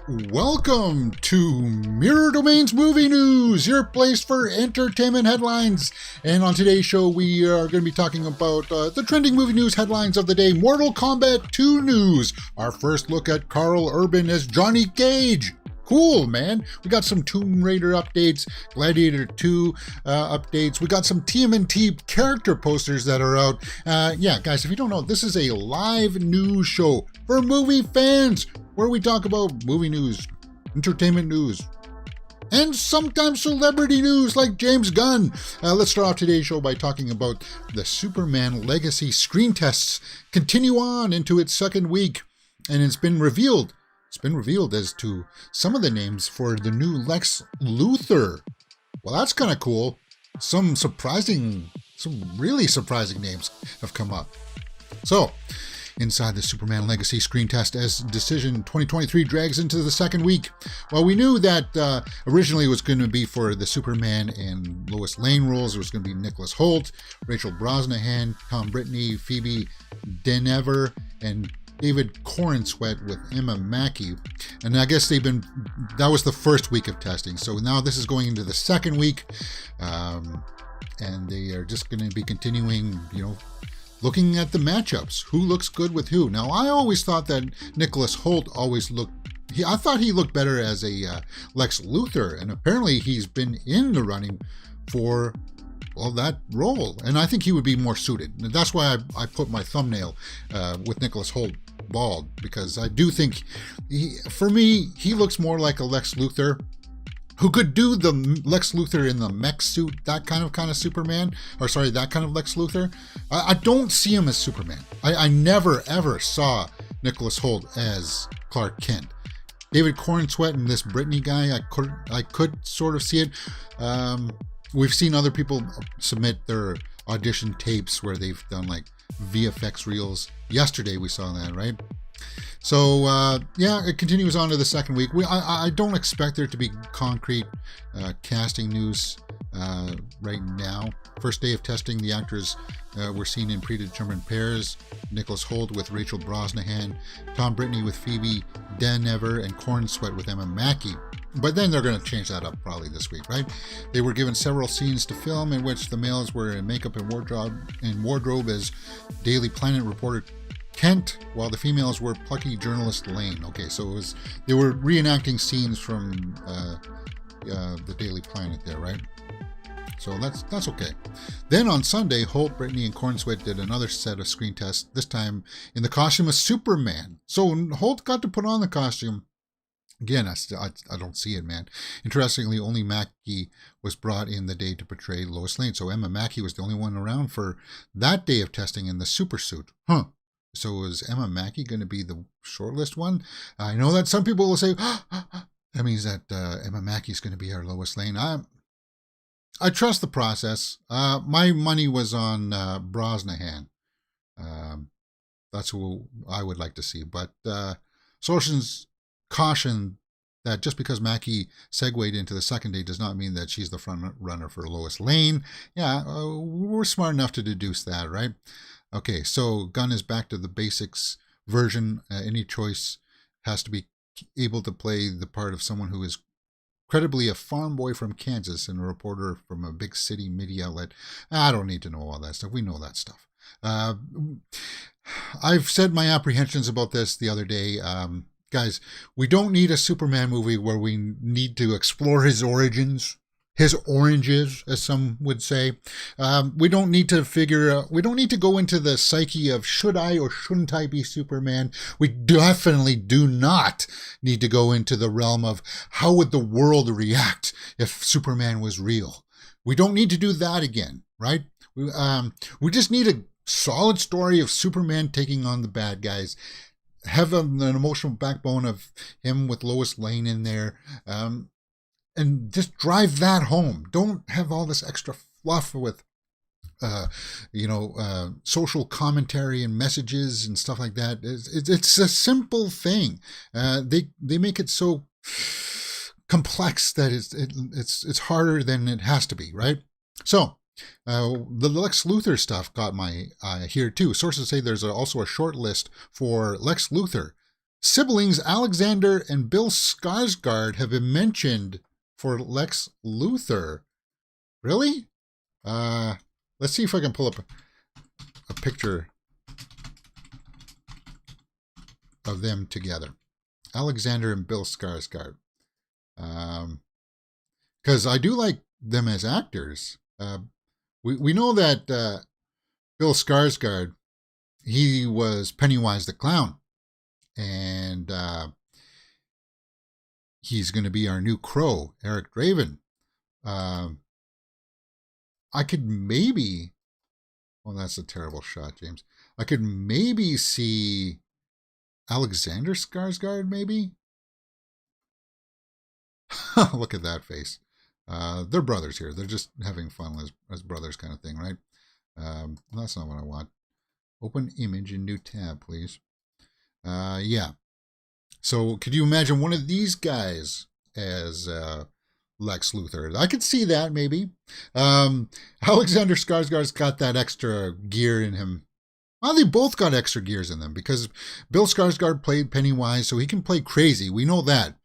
Welcome to Mirror Domain's Movie News, your place for entertainment headlines. And on today's show, we are going to be talking about the trending movie news headlines of the day. Mortal Kombat 2 news. Our first look at Carl Urban as Johnny Cage. Cool, man. We got some Tomb Raider updates, Gladiator 2 updates. We got some TMNT character posters that are out. Yeah, guys, if you don't know, this is a live news show for movie fans where we talk about movie news, entertainment news, and sometimes celebrity news like James Gunn. Let's start off today's show by talking about the Superman Legacy screen tests continue on into its second week, and it's been revealed as to some of the names for the new Lex Luthor. Well, that's kind of cool. Some really surprising names have come up. So, inside the Superman Legacy screen test as Decision 2023 drags into the second week. Well, we knew that originally it was going to be for the Superman and Lois Lane roles. It was going to be Nicholas Hoult, Rachel Brosnahan, Tom Brittney, Phoebe Denever, and David Corenswet with Emma Mackey. And I guess that was the first week of testing. So now this is going into the second week. And they are just going to be continuing, looking at the matchups. Who looks good with who? Now, I always thought that Nicholas Hoult I thought he looked better as a Lex Luthor. And apparently he's been in the running for that role. And I think he would be more suited. And that's why I put my thumbnail with Nicholas Hoult bald, because I do think, for me, he looks more like a Lex Luthor who could do the Lex Luthor in the mech suit, that kind of Superman, that kind of Lex Luthor. I don't see him as Superman. I never, ever saw Nicholas Hoult as Clark Kent. David Corenswet and this Brittany guy, I could sort of see it. We've seen other people submit their audition tapes where they've done like VFX reels. Yesterday we saw that, right? So, it continues on to the second week. I don't expect there to be concrete casting news right now. First day of testing, the actors were seen in predetermined pairs. Nicholas Hoult with Rachel Brosnahan, Tom Brittney with Phoebe Denever, and Corenswet with Emma Mackey. But then they're going to change that up probably this week, right? They were given several scenes to film in which the males were in makeup and wardrobe as Daily Planet reporter Kent, while the females were plucky journalist Lane. Okay, so they were reenacting scenes from the Daily Planet there, right? So that's okay. Then on Sunday, Hoult, Brittany, and Corenswet did another set of screen tests, this time in the costume of Superman. So Hoult got to put on the costume. Again, I don't see it, man. Interestingly, only Mackey was brought in the day to portray Lois Lane. So Emma Mackey was the only one around for that day of testing in the super suit. So is Emma Mackey going to be the shortlist one? I know that some people will say, that means that Emma Mackey is going to be our Lois Lane. I trust the process. My money was on Brosnahan. That's who I would like to see. But sources caution that just because Mackey segued into the second day does not mean that she's the front runner for Lois Lane. Yeah, we're smart enough to deduce that, right? Okay, so Gunn is back to the basics version. Any choice has to be able to play the part of someone who is credibly a farm boy from Kansas and a reporter from a big city media outlet. I don't need to know all that stuff. We know that stuff. I've said my apprehensions about this the other day. Guys, we don't need a Superman movie where we need to explore his origins, his oranges, as some would say. We don't need to go into the psyche of should I or shouldn't I be Superman. We definitely do not need to go into the realm of how would the world react if Superman was real. We don't need to do that again, right? We just need a solid story of Superman taking on the bad guys. Have an emotional backbone of him with Lois Lane in there, and just drive that home. Don't have all this extra fluff with, social commentary and messages and stuff like that. It's a simple thing. They make it so complex that it's harder than it has to be, right? So the Lex Luthor stuff got my eye here too. Sources say there's also a short list for Lex Luthor. Siblings Alexander and Bill Skarsgård have been mentioned for Lex Luthor. Really? Let's see if I can pull up a picture of them together. Alexander and Bill Skarsgård. Because I do like them as actors. We know that Bill Skarsgård, he was Pennywise the Clown. And he's going to be our new Crow, Eric Draven. I could maybe... Oh, that's a terrible shot, James. I could maybe see Alexander Skarsgård, maybe? Look at that face. They're brothers here. They're just having fun as brothers kind of thing, right? That's not what I want. Open image in new tab, please. Yeah. So could you imagine one of these guys as Lex Luthor? I could see that, maybe. Alexander Skarsgård's got that extra gear in him. Well, they both got extra gears in them because Bill Skarsgård played Pennywise, so he can play crazy. We know that.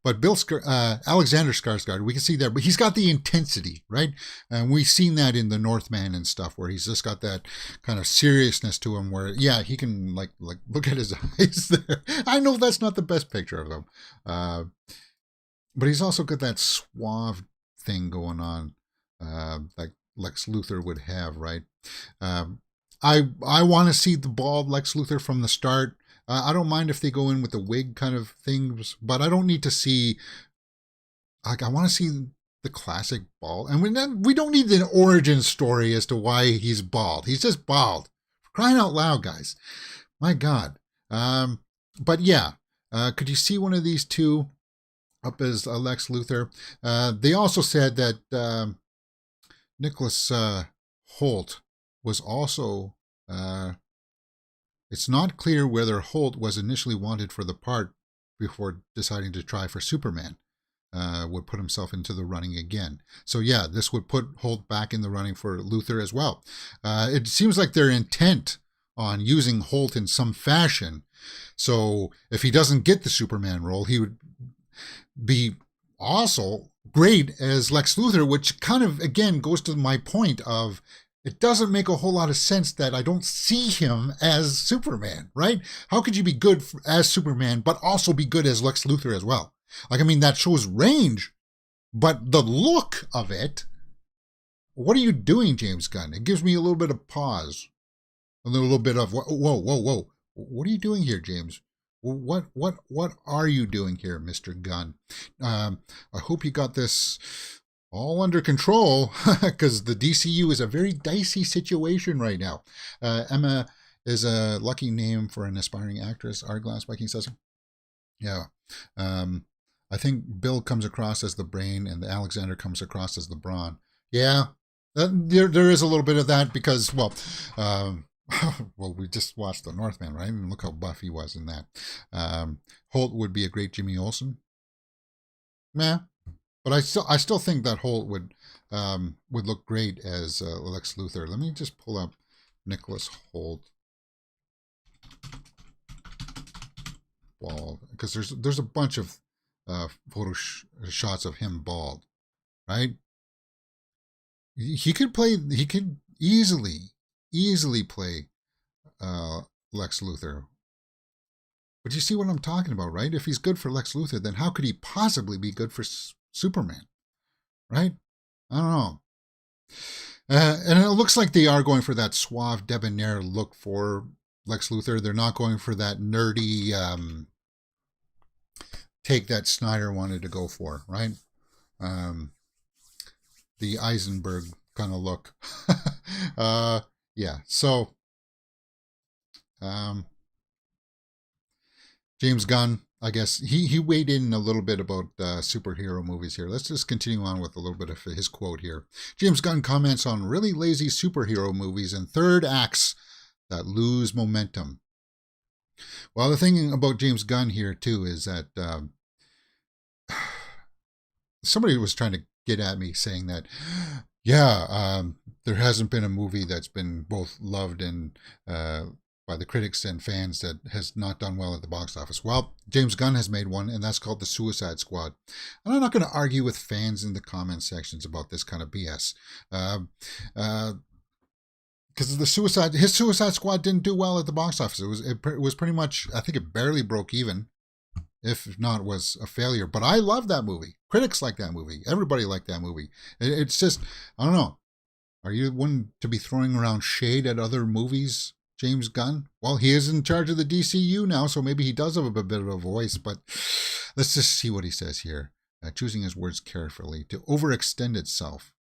But Alexander Skarsgård, we can see that, but he's got the intensity, right? And we've seen that in the Northman and stuff, where he's just got that kind of seriousness to him, where he can like look at his eyes there. I know that's not the best picture of him, but he's also got that suave thing going on, like Lex Luthor would have, right? I want to see the bald Lex Luthor from the start. I don't mind if they go in with the wig kind of things, but I don't need to see, like, I want to see the classic bald. And we don't need an origin story as to why he's bald. He's just bald. For crying out loud, guys. My God. But yeah, could you see one of these two up as Lex Luthor? They also said that Nicholas Hoult was also... It's not clear whether Hoult was initially wanted for the part before deciding to try for Superman. Would put himself into the running again. So yeah, this would put Hoult back in the running for Luthor as well. It seems like they're intent on using Hoult in some fashion. So if he doesn't get the Superman role, he would be also great as Lex Luthor, which kind of, again, goes to my point of... It doesn't make a whole lot of sense that I don't see him as Superman, right? How could you be good as Superman, but also be good as Lex Luthor as well? Like, I mean, that shows range, but the look of it, what are you doing, James Gunn? It gives me a little bit of pause. A little bit of, whoa. What are you doing here, James? What are you doing here, Mr. Gunn? I hope you got this all under control, because the DCU is a very dicey situation right now. Emma is a lucky name for an aspiring actress, Hourglass Viking says. Yeah. I think Bill comes across as the brain and Alexander comes across as the brawn. Yeah, there is a little bit of that because, well, we just watched The Northman, right? And look how buff he was in that. Hoult would be a great Jimmy Olsen. Meh. But I still think that Hoult would look great as Lex Luthor. Let me just pull up Nicholas Hoult bald, because there's a bunch of photo shots of him bald, right? He could easily play Lex Luthor. But you see what I'm talking about, right? If he's good for Lex Luthor, then how could he possibly be good for Superman, right? I don't know. And it looks like they are going for that suave, debonair look for Lex Luthor. They're not going for that nerdy take that Snyder wanted to go for, right? The Eisenberg kind of look. Yeah, so James Gunn, I guess he weighed in a little bit about superhero movies here. Let's just continue on with a little bit of his quote here. James Gunn comments on really lazy superhero movies and third acts that lose momentum. Well, the thing about James Gunn here, too, is that somebody was trying to get at me saying that, yeah, there hasn't been a movie that's been both loved and by the critics and fans that has not done well at the box office. Well, James Gunn has made one, and that's called The Suicide Squad. And I'm not going to argue with fans in the comment sections about this kind of BS. Because his Suicide Squad didn't do well at the box office. It was pretty much, I think it barely broke even, if not was a failure. But I love that movie. Critics like that movie. Everybody liked that movie. It's just, I don't know. Are you one to be throwing around shade at other movies, James Gunn? Well, he is in charge of the DCU now, so maybe he does have a bit of a voice, but let's just see what he says here. Choosing his words carefully. To overextend itself.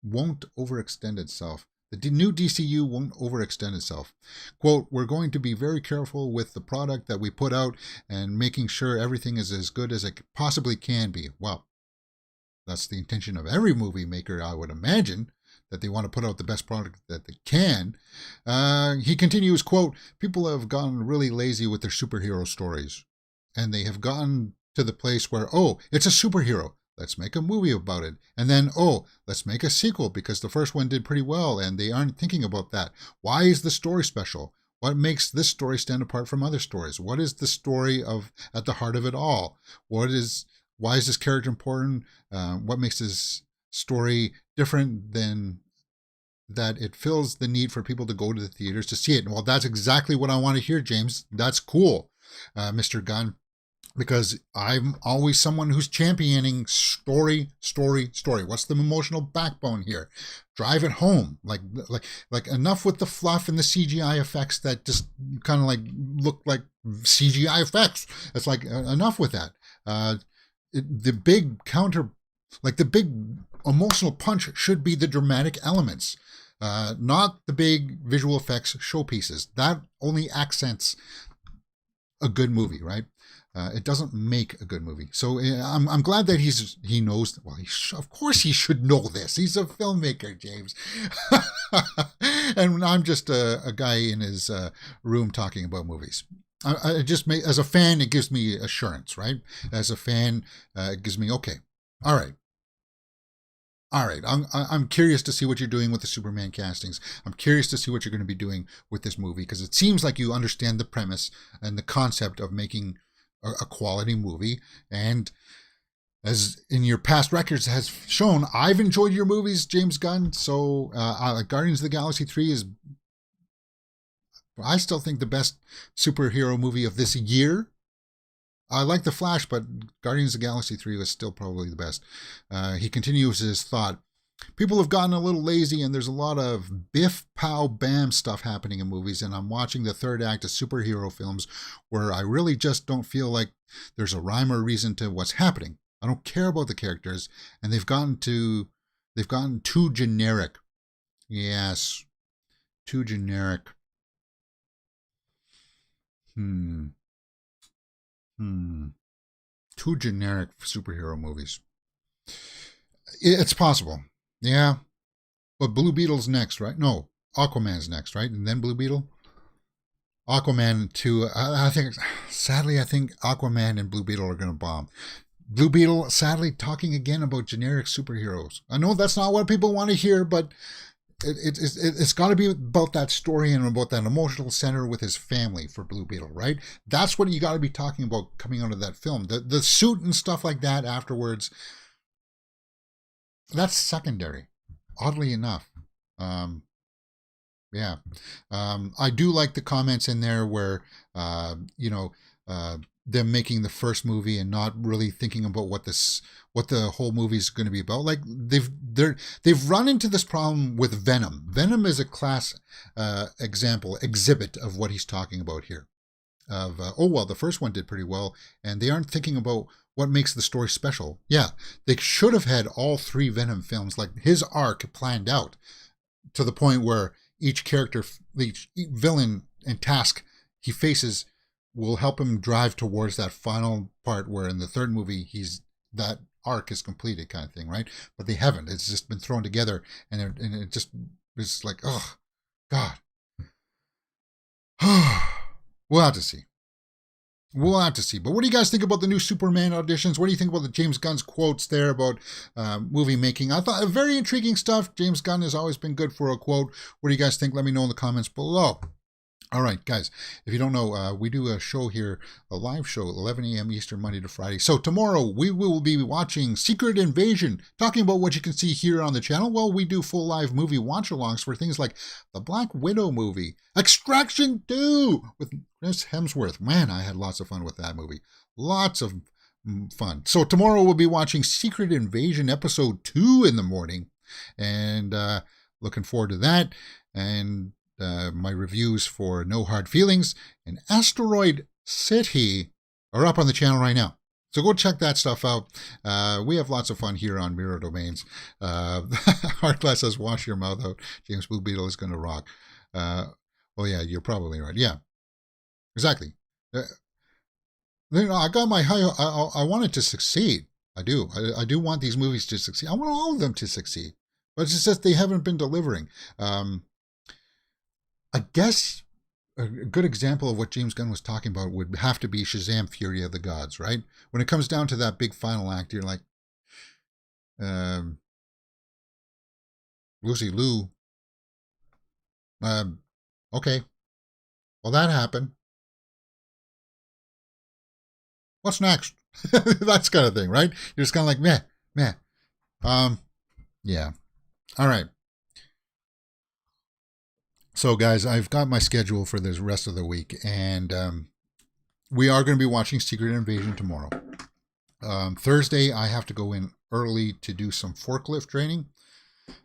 Won't overextend itself. The new DCU won't overextend itself. Quote, we're going to be very careful with the product that we put out and making sure everything is as good as it possibly can be. Well, that's the intention of every movie maker, I would imagine, that they want to put out the best product that they can. He continues, quote, people have gotten really lazy with their superhero stories. And they have gotten to the place where, oh, it's a superhero. Let's make a movie about it. And then, oh, let's make a sequel because the first one did pretty well and they aren't thinking about that. Why is the story special? What makes this story stand apart from other stories? What is the story at the heart of it all? Why is this character important? What makes this story different than that it fills the need for people to go to the theaters to see it? Well, that's exactly what I want to hear, James. That's cool, Mr. Gunn. Because I'm always someone who's championing story. What's the emotional backbone here? Drive it home. Like enough with the fluff and the CGI effects that just kind of like look like CGI effects. It's like enough with that. The big emotional punch should be the dramatic elements, not the big visual effects showpieces. That only accents a good movie, right? It doesn't make a good movie. So I'm glad that he knows. Well, of course he should know this. He's a filmmaker, James. And I'm just a guy in his room talking about movies. As a fan, it gives me assurance, right? As a fan, it gives me, okay, all right. I'm curious to see what you're doing with the Superman castings. I'm curious to see what you're going to be doing with this movie because it seems like you understand the premise and the concept of making a quality movie. And as in your past records has shown, I've enjoyed your movies, James Gunn. So Guardians of the Galaxy 3 is, I still think, the best superhero movie of this year. I like The Flash, but Guardians of the Galaxy 3 was still probably the best. He continues his thought. People have gotten a little lazy and there's a lot of biff, pow, bam stuff happening in movies, and I'm watching the third act of superhero films where I really just don't feel like there's a rhyme or reason to what's happening. I don't care about the characters, and they've gotten too generic. Yes, too generic. Too generic for superhero movies. It's possible. Yeah. But Blue Beetle's next, right? No, Aquaman's next, right? And then Blue Beetle? Aquaman 2. I think Aquaman and Blue Beetle are going to bomb. Blue Beetle, sadly, talking again about generic superheroes. I know that's not what people want to hear, but it's got to be about that story and about that emotional center with his family for Blue Beetle, right? That's what you got to be talking about coming out of that film. The suit and stuff like that afterwards, that's secondary, oddly enough. I do like the comments in there where, them making the first movie and not really thinking about what the whole movie is going to be about. Like they've run into this problem with Venom. Venom is a class exhibit of what he's talking about here. The first one did pretty well, and they aren't thinking about what makes the story special. Yeah, they should have had all three Venom films, like his arc planned out to the point where each character, each villain and task he faces will help him drive towards that final part where in the third movie that arc is completed, kind of thing, right? But they haven't. It's just been thrown together, and it just is like, oh, God. We'll have to see. But what do you guys think about the new Superman auditions? What do you think about the James Gunn's quotes there about movie making? I thought very intriguing stuff. James Gunn has always been good for a quote. What do you guys think? Let me know in the comments below. All right, guys, if you don't know, we do a show here, a live show, 11 a.m. Eastern, Monday to Friday. So tomorrow we will be watching Secret Invasion, talking about what you can see here on the channel. Well, we do full live movie watch-alongs for things like the Black Widow movie, Extraction 2 with Chris Hemsworth. Man, I had lots of fun with that movie. Lots of fun. So tomorrow we'll be watching Secret Invasion Episode 2 in the morning, and looking forward to that. And my reviews for No Hard Feelings and Asteroid City are up on the channel right now. So go check that stuff out. We have lots of fun here on Mirror Domains. Heartglass says, wash your mouth out. James Blue Beetle is going to rock. Oh, yeah, you're probably right. Yeah, exactly. I got my high. I want it to succeed. I do. I do want these movies to succeed. I want all of them to succeed. But it's just they haven't been delivering. I guess a good example of what James Gunn was talking about would have to be Shazam! Fury of the Gods, right? When it comes down to that big final act, you're like, Lucy Liu, okay, well, that happened. What's next? That's kind of thing, right? You're just kind of like, meh. Yeah. All right. So, guys, I've got my schedule for this rest of the week, and we are going to be watching Secret Invasion tomorrow. Thursday, I have to go in early to do some forklift training.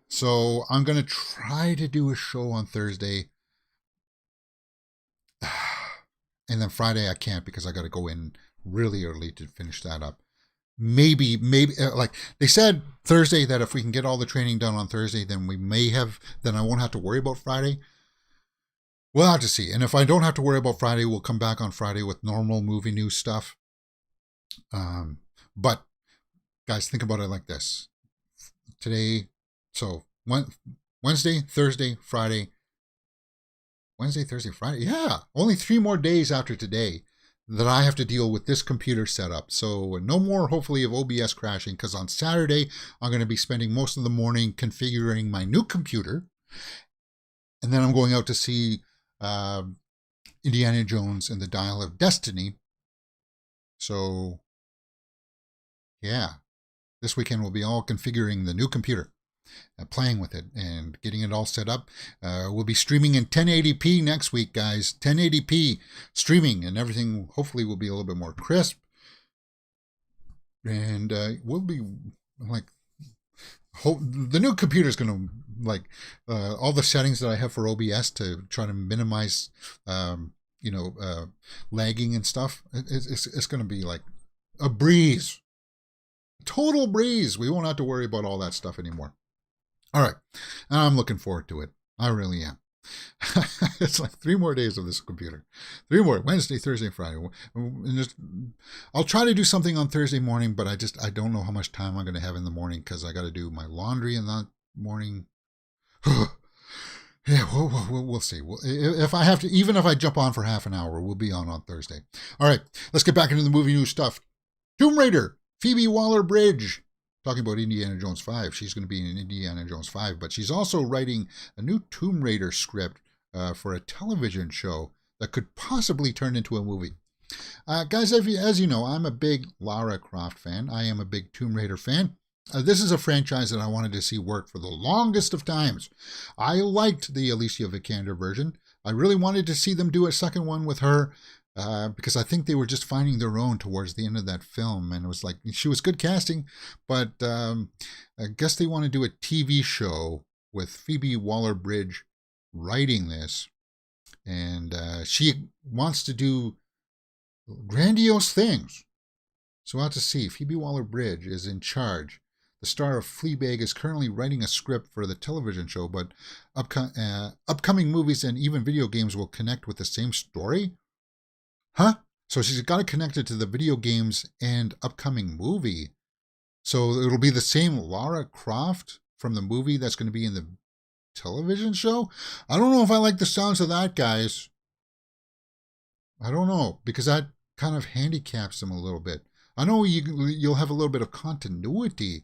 So I'm going to try to do a show on Thursday. And then Friday, I can't because I got to go in really early to finish that up. Maybe, like they said Thursday that if we can get all the training done on Thursday, then then I won't have to worry about Friday. We'll have to see. And if I don't have to worry about Friday, we'll come back on Friday with normal movie news stuff. But guys, think about it like this. Today, so Wednesday, Thursday, Friday. Wednesday, Thursday, Friday. Yeah, only 3 more days after today that I have to deal with this computer setup. So no more, hopefully, of OBS crashing, because on Saturday, I'm going to be spending most of the morning configuring my new computer. And then I'm going out to see Indiana Jones and the Dial of Destiny. So, yeah, this weekend we'll be all configuring the new computer, playing with it and getting it all set up. We'll be streaming in 1080p next week, guys. 1080p streaming, and everything hopefully will be a little bit more crisp. And we'll be like, the new computer is going to all the settings that I have for OBS to try to minimize, lagging and stuff. It's going to be like a breeze, total breeze. We won't have to worry about all that stuff anymore. All right, I'm looking forward to it. I really am. It's like 3 more days of this computer. 3 more, Wednesday, Thursday, Friday. I'll try to do something on Thursday morning, but I don't know how much time I'm going to have in the morning because I got to do my laundry in that morning. Yeah, we'll see. If I have to, even if I jump on for half an hour, we'll be on Thursday. All right, let's get back into the movie news stuff. Tomb Raider, Phoebe Waller-Bridge. Talking about Indiana Jones 5. She's going to be in Indiana Jones 5, but she's also writing a new Tomb Raider script for a television show that could possibly turn into a movie. Guys, as you know, I'm a big Lara Croft fan. I am a big Tomb Raider fan. This is a franchise that I wanted to see work for the longest of times. I liked the Alicia Vikander version. I really wanted to see them do a second one with her. Because I think they were just finding their own towards the end of that film. And it was like, she was good casting, but I guess they want to do a TV show with Phoebe Waller-Bridge writing this. And she wants to do grandiose things. So we'll have to see. Phoebe Waller-Bridge is in charge. The star of Fleabag is currently writing a script for the television show, but upcoming movies and even video games will connect with the same story. Huh? So she's got it connected to the video games and upcoming movie. So it'll be the same Lara Croft from the movie that's going to be in the television show? I don't know if I like the sounds of that, guys. I don't know, because that kind of handicaps them a little bit. I know you'll have a little bit of continuity,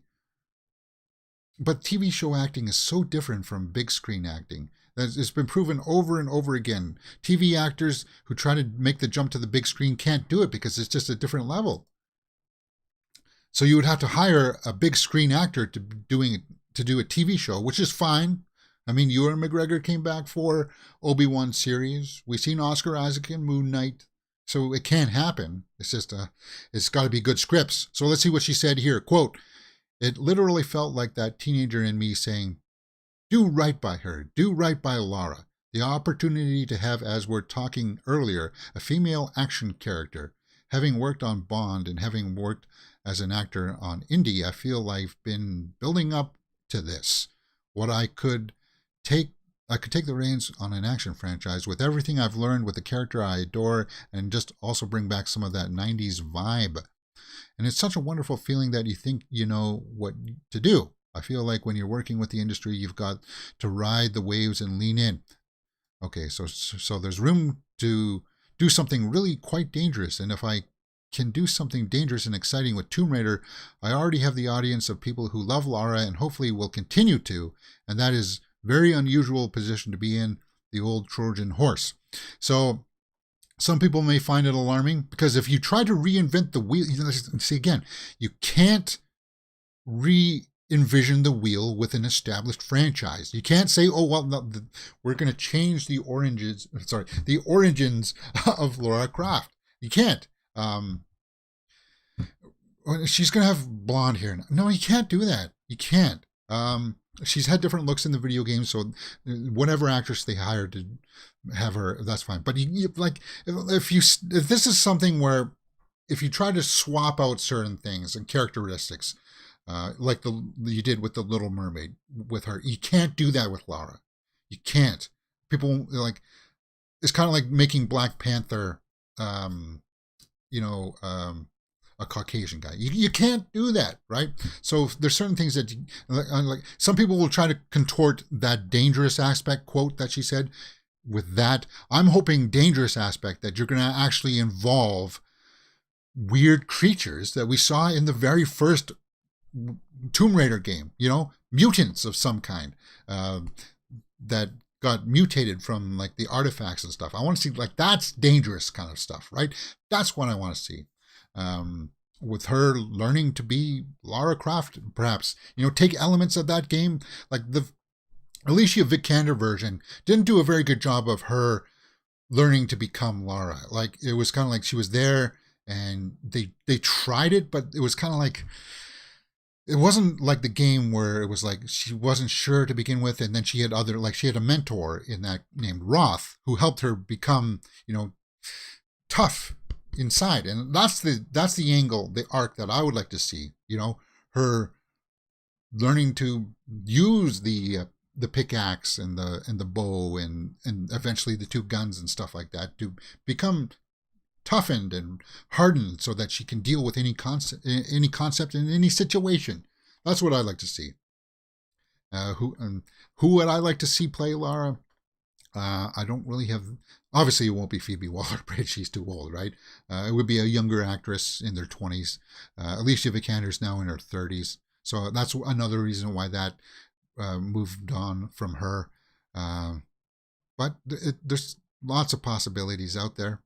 but TV show acting is so different from big screen acting It's been proven over and over again. TV actors who try to make the jump to the big screen can't do it because it's just a different level. So you would have to hire a big screen actor to do a TV show, which is fine. I mean, Ewan McGregor came back for Obi-Wan series. We've seen Oscar Isaac in Moon Knight. So it can happen. It's just, it's got to be good scripts. So let's see what she said here. Quote, "It literally felt like that teenager in me saying, do right by her. Do right by Lara. The opportunity to have, as we're talking earlier, a female action character. Having worked on Bond and having worked as an actor on Indie, I feel I've been building up to this. What I could take the reins on an action franchise with everything I've learned with the character I adore and just also bring back some of that 90s vibe. And it's such a wonderful feeling that you think you know what to do. I feel like when you're working with the industry, you've got to ride the waves and lean in." Okay, so there's room to do something really quite dangerous. And if I can do something dangerous and exciting with Tomb Raider, I already have the audience of people who love Lara and hopefully will continue to. And that is very unusual position to be in, the old Trojan horse. So some people may find it alarming because if you try to reinvent the wheel, see again, you can't re-envision the wheel with an established franchise. You can't say, "Oh well, no, we're going to change the origins of Lara Croft." You can't. She's going to have blonde hair. No, you can't do that. You can't. She's had different looks in the video games, so whatever actress they hired to have her, that's fine. But if this is something where if you try to swap out certain things and characteristics, like you did with the Little Mermaid with her, you can't do that with Lara. You can't. People it's kind of like making Black Panther, a Caucasian guy. You can't do that, right? So there's certain things that, like some people will try to contort that dangerous aspect quote that she said with that. I'm hoping dangerous aspect that you're going to actually involve weird creatures that we saw in the very first Tomb Raider game, mutants of some kind that got mutated from like the artifacts and stuff. I want to see that's dangerous kind of stuff, right? That's what I want to see. With her learning to be Lara Croft, perhaps, take elements of that game, like the Alicia Vikander version didn't do a very good job of her learning to become Lara. Like it was kind of like she was there and they tried it, but it was kind of like, it wasn't like the game where it was like she wasn't sure to begin with, and then she had she had a mentor in that named Roth who helped her become, tough inside. And that's the angle, the arc that I would like to see, her learning to use the pickaxe and the bow and eventually the two guns and stuff like that to become toughened and hardened so that she can deal with any concept in any situation. That's what I'd like to see. Who would I like to see play Lara? I don't really have. Obviously, it won't be Phoebe Waller-Bridge. She's too old, right? It would be a younger actress in their 20s. Alicia Vikander's now in her 30s, so that's another reason why that moved on from her. But there's lots of possibilities out there.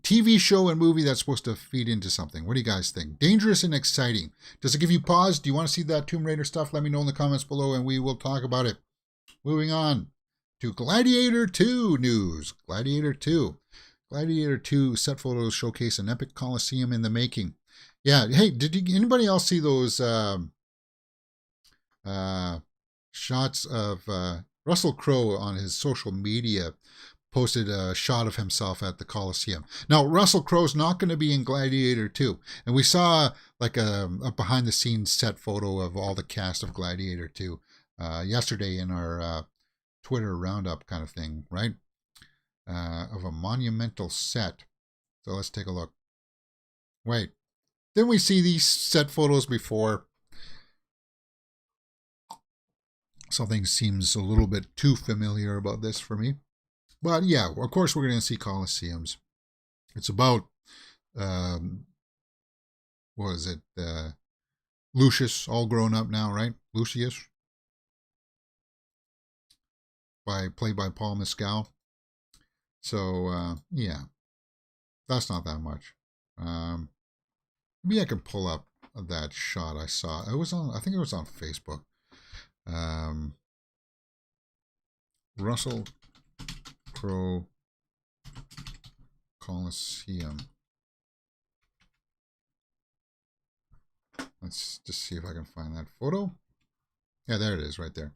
TV show and movie that's supposed to feed into something. What do you guys think? Dangerous and exciting. Does it give you pause? Do you want to see that Tomb Raider stuff? Let me know in the comments below and we will talk about it. Moving on to Gladiator 2 news. Gladiator 2. Gladiator 2 set photos showcase an epic coliseum in the making. Yeah, hey, did anybody else see those shots of Russell Crowe on his social media? Posted a shot of himself at the Coliseum. Now, Russell Crowe's not going to be in Gladiator 2. And we saw like a behind-the-scenes set photo of all the cast of Gladiator 2 yesterday in our Twitter Roundup kind of thing, right? Of a monumental set. So let's take a look. Wait. Didn't we see these set photos before? Something seems a little bit too familiar about this for me. But yeah, of course we're going to see Colosseums. It's about, what is it? Lucius, all grown up now, right? Lucius? played by Paul Mescal. So yeah, that's not that much. Maybe I can pull up that shot I saw. It was on. I think it was on Facebook. Russell Crowe Coliseum. Let's just see if I can find that photo. Yeah, there it is, right there.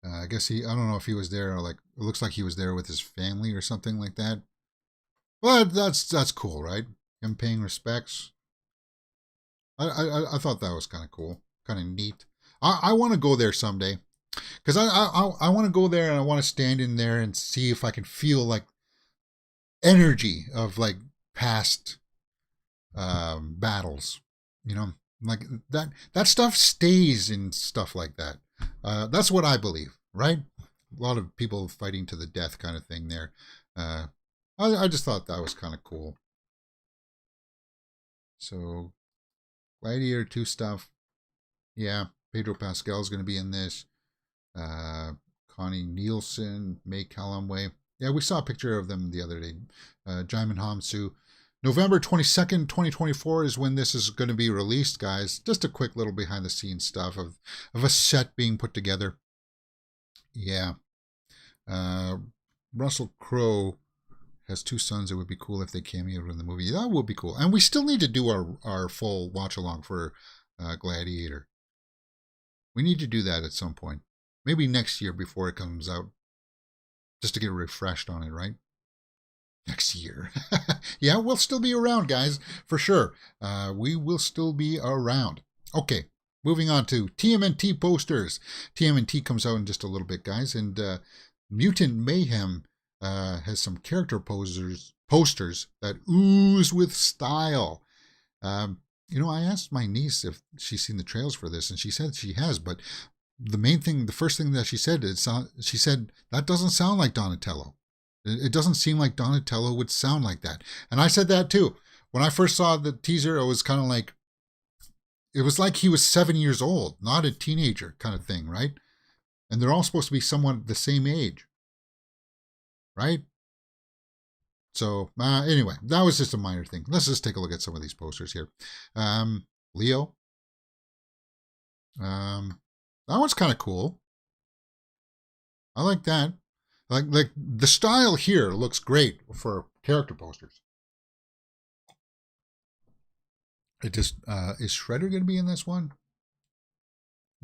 I guess I don't know if he was there, or like, it looks like he was there with his family or something like that. Well, that's cool, right? Him paying respects. I thought that was kind of cool, kind of neat. I want to go there someday, because I want to go there and I want to stand in there and see if I can feel like energy of like past battles. You know, like that stuff stays in stuff like that. That's what I believe, right? A lot of people fighting to the death kind of thing there. I just thought that was kind of cool. So, Gladiator 2 stuff. Yeah, Pedro Pascal is going to be in this. Connie Nielsen, May Callumway. Yeah, we saw a picture of them the other day. Jaimin Hamsu. November 22nd, 2024 is when this is going to be released, guys. Just a quick little behind the scenes stuff of a set being put together. Yeah. Russell Crowe has 2 sons. It would be cool if they cameoed in the movie. That would be cool. And we still need to do our full watch along for Gladiator. We need to do that at some point. Maybe next year before it comes out. Just to get refreshed on it, right? Next year. Yeah, we'll still be around, guys, for sure. We will still be around. Okay, moving on to TMNT posters. TMNT comes out in just a little bit, guys, and Mutant Mayhem has some character posters that ooze with style. You know, I asked my niece if she's seen the trails for this, and she said she has, but the first thing that she said that doesn't sound like Donatello. It doesn't seem like Donatello would sound like that. And I said that too. When I first saw the teaser, it was kind of like, it was like he was 7 years old, not a teenager kind of thing, right? And they're all supposed to be somewhat the same age, right? So anyway, that was just a minor thing. Let's just take a look at some of these posters here. Leo. That one's kind of cool. I like that. Like the style here looks great for character posters. It just is Shredder going to be in this one?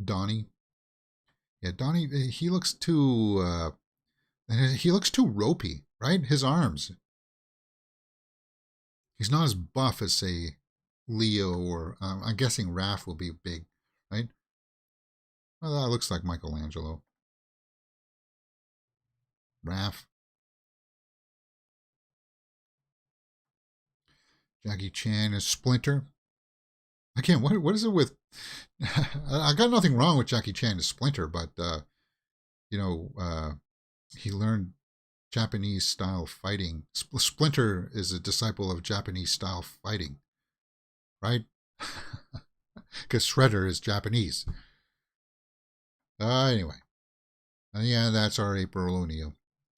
Donnie. Yeah, Donnie. He looks too ropey, right? His arms. He's not as buff as say Leo or I'm guessing Raph will be big, right? Well, that looks like Michelangelo. Raph. Jackie Chan is Splinter. Again, what is it with? I got nothing wrong with Jackie Chan as Splinter, but you know, he learned Japanese style fighting. Splinter is a disciple of Japanese style fighting, right? Because Shredder is Japanese. Anyway, yeah, that's our April O'Neil.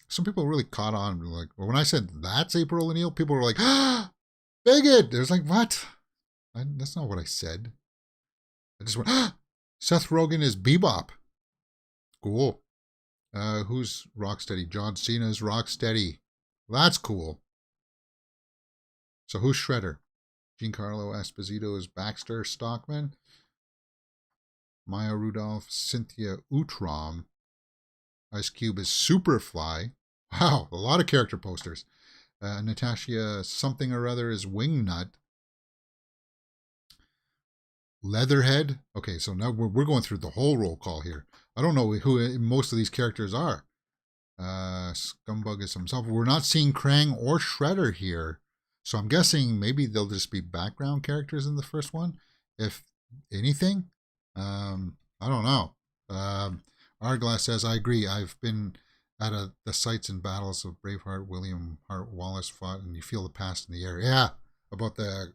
Some people really caught on, like, when I said that's April O'Neil, people were like, ah, bigot. There's like, what? That's not what I said. I just went, ah, Seth Rogen is Bebop. Cool. Who's Rocksteady? John Cena's Rocksteady. That's cool. So who's Shredder? Giancarlo Esposito is Baxter Stockman. Maya Rudolph, Cynthia Utrom. Ice Cube is Superfly. Wow, a lot of character posters. Natasha something or other is Wingnut. Leatherhead. Okay, so now we're going through the whole roll call here. I don't know who most of these characters are. Scumbug is himself. We're not seeing Krang or Shredder here. So I'm guessing maybe they'll just be background characters in the first one. If anything. I don't know. Arglass says, I agree. I've been at the sites and battles of Braveheart, William Hart Wallace fought, and you feel the past in the air. Yeah, about the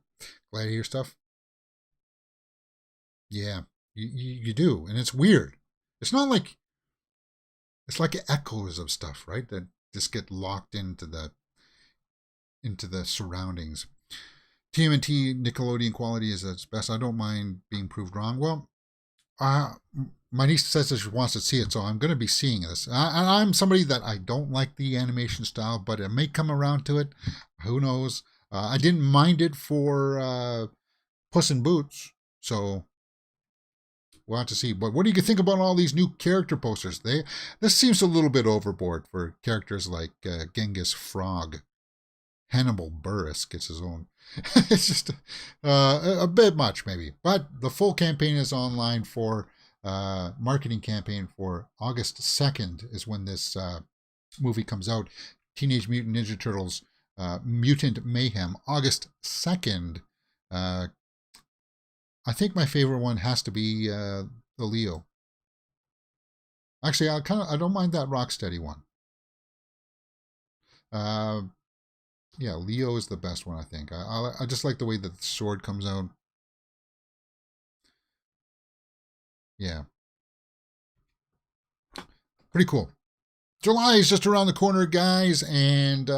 Gladiator stuff. Yeah, you do. And it's weird. It's not like it's like echoes of stuff, right? That just get locked into the surroundings. TMNT Nickelodeon quality is at its best. I don't mind being proved wrong. Well, uh, my niece says that she wants to see it, so I'm going to be seeing this. I'm somebody that I don't like the animation style, but it may come around to it. Who knows? I didn't mind it for Puss in Boots, so we'll have to see. But what do you think about all these new character posters? This seems a little bit overboard for characters like Genghis Frog. Hannibal Buress gets his own. It's just a bit much, maybe. But the full campaign is online for marketing campaign for August 2nd is when this movie comes out. Teenage Mutant Ninja Turtles Mutant Mayhem, August 2nd. I think my favorite one has to be the Leo. Actually, I don't mind that Rocksteady one. Yeah, Leo is the best one, I think. I just like the way that the sword comes out. Yeah. Pretty cool. July is just around the corner, guys, and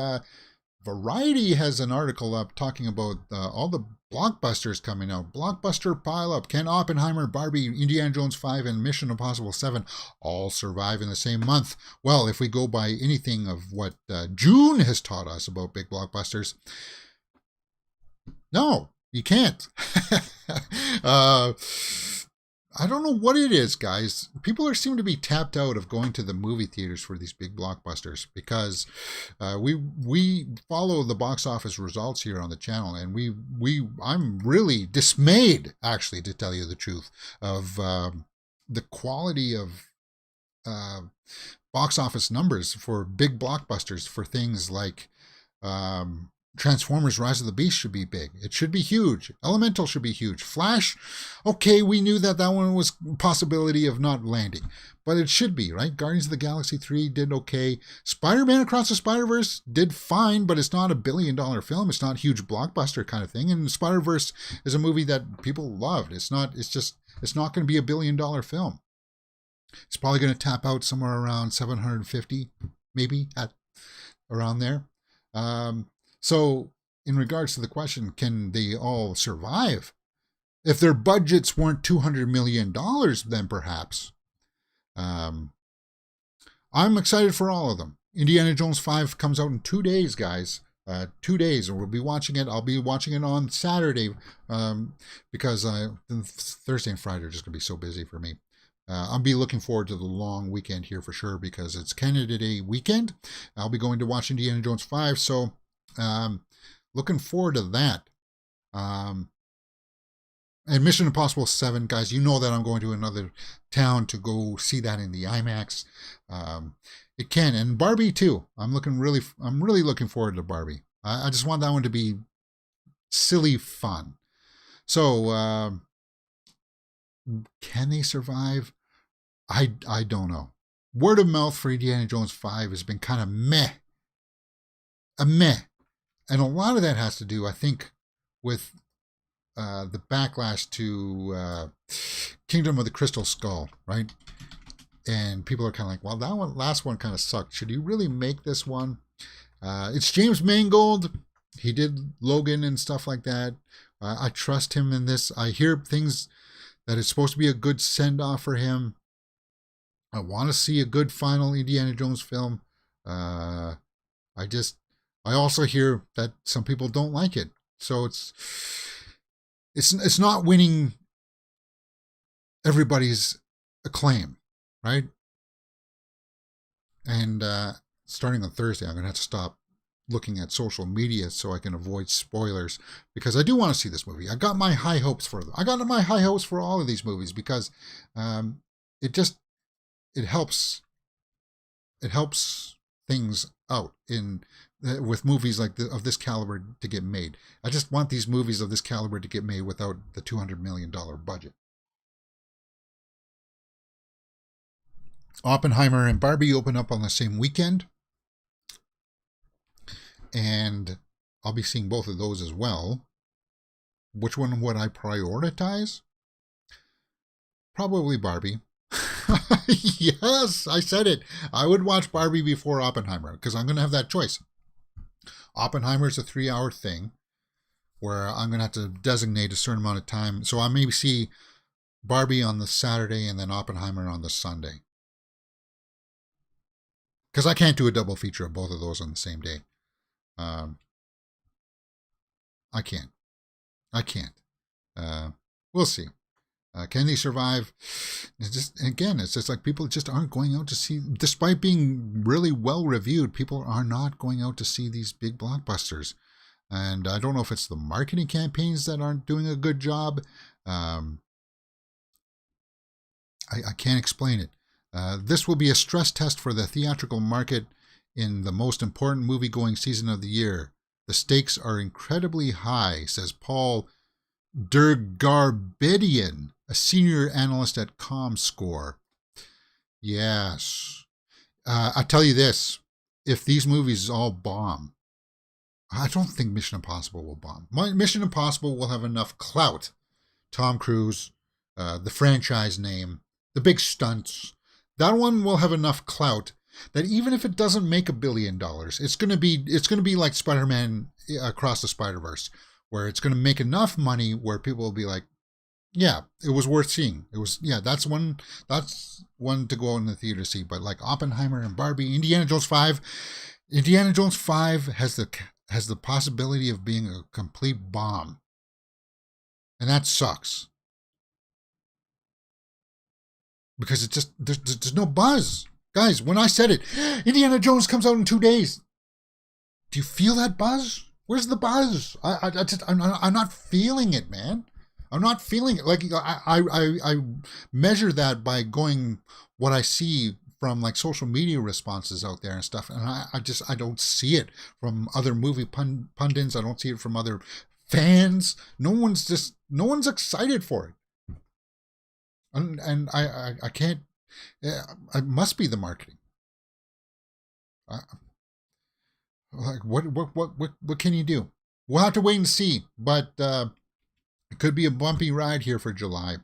Variety has an article up talking about all the blockbusters coming out. Blockbuster pileup. Can Oppenheimer, Barbie, Indiana Jones 5, and Mission Impossible 7 all survive in the same month? Well, if we go by anything of what June has taught us about big blockbusters, no, you can't. I don't know what it is, guys. People seem to be tapped out of going to the movie theaters for these big blockbusters because we follow the box office results here on the channel, and I'm really dismayed, actually, to tell you the truth, of the quality of box office numbers for big blockbusters for things like Transformers Rise of the Beast should be big. It should be huge. Elemental should be huge. Flash, okay, we knew that one was a possibility of not landing, but it should be, right? Guardians of the Galaxy 3 did okay. Spider-Man Across the Spider-Verse did fine, but it's not a billion-dollar film. It's not a huge blockbuster kind of thing. And Spider-Verse is a movie that people loved. It's not going to be a billion-dollar film. It's probably going to tap out somewhere around 750, maybe, around there. So, in regards to the question, can they all survive? If their budgets weren't $200 million, then perhaps. I'm excited for all of them. Indiana Jones 5 comes out in 2 days, guys. 2 days, and we'll be watching it. I'll be watching it on Saturday because Thursday and Friday are just going to be so busy for me. I'll be looking forward to the long weekend here for sure because it's Canada Day weekend. I'll be going to watch Indiana Jones 5, so looking forward to that. And Mission Impossible 7, guys, you know that I'm going to another town to go see that in the IMAX. It can, and Barbie too. I'm really looking forward to Barbie. I just want that one to be silly fun. So can they survive? I don't know. Word of mouth for Indiana Jones 5 has been kind of meh. And a lot of that has to do, I think, with the backlash to Kingdom of the Crystal Skull, right? And people are kind of like, well, that last one kind of sucked. Should you really make this one? It's James Mangold. He did Logan and stuff like that. I trust him in this. I hear things that it's supposed to be a good send-off for him. I want to see a good final Indiana Jones film. I also hear that some people don't like it. So it's not winning everybody's acclaim, right? And starting on Thursday, I'm going to have to stop looking at social media so I can avoid spoilers because I do want to see this movie. I got my high hopes for them. I got my high hopes for all of these movies because it helps things out with movies like of this caliber to get made. I just want these movies of this caliber to get made without the $200 million budget. Oppenheimer and Barbie open up on the same weekend, and I'll be seeing both of those as well. Which one would I prioritize? Probably Barbie. Yes, I said it. I would watch Barbie before Oppenheimer because I'm going to have that choice. Oppenheimer's a 3 hour thing where I'm going to have to designate a certain amount of time. So I maybe see Barbie on the Saturday and then Oppenheimer on the Sunday. Because I can't do a double feature of both of those on the same day. Um, I can't. I can't. We'll see. Can they survive? It's just like people just aren't going out to see, despite being really well reviewed, people are not going out to see these big blockbusters. And I don't know if it's the marketing campaigns that aren't doing a good job. I can't explain it. This will be a stress test for the theatrical market in the most important movie-going season of the year. The stakes are incredibly high, says Paul Dergarbedian, a senior analyst at ComScore. Yes. I tell you this, if these movies all bomb, I don't think Mission Impossible will bomb. Mission Impossible will have enough clout. Tom Cruise, the franchise name, the big stunts. That one will have enough clout that even if it doesn't make $1 billion, it's gonna be like Spider-Man Across the Spider-Verse, where it's gonna make enough money where people will be like, yeah, it was worth seeing. That's one to go out in the theater to see. But like Oppenheimer and Barbie, Indiana Jones 5 has the possibility of being a complete bomb. And that sucks. Because it's just, there's no buzz. Guys, when I said it, Indiana Jones comes out in 2 days. Do you feel that buzz? Where's the buzz? I'm not feeling it, man. I'm not feeling it. Like I measure that by going what I see from like social media responses out there and stuff, and I don't see it from other movie pundits. I don't see it from other fans. No one's excited for it, and I can't. It must be the marketing. Like what can you do? We'll have to wait and see, but it could be a bumpy ride here for July.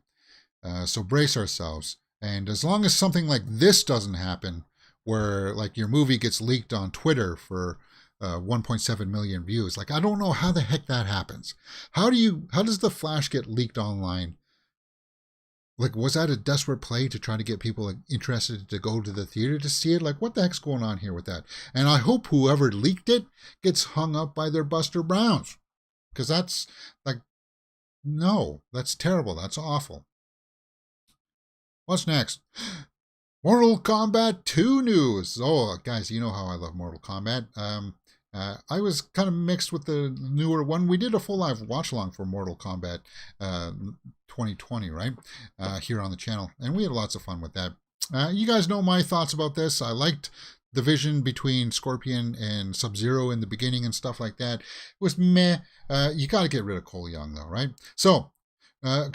So brace ourselves. And as long as something like this doesn't happen, where like your movie gets leaked on Twitter for 1.7 million views, like I don't know how the heck that happens. How does The Flash get leaked online? Like, was that a desperate play to try to get people like, interested to go to the theater to see it? Like, what the heck's going on here with that? And I hope whoever leaked it gets hung up by their Buster Browns. Because that's like, no, that's terrible. That's awful. What's next? Mortal Kombat 2 news. Oh, guys, you know how I love Mortal Kombat. I was kind of mixed with the newer one. We did a full live watch along for Mortal Kombat 2020, right? Here on the channel. And we had lots of fun with that. You guys know my thoughts about this. I liked the vision between Scorpion and Sub-Zero in the beginning and stuff like that. It was meh. You got to get rid of Cole Young, though, right? So, I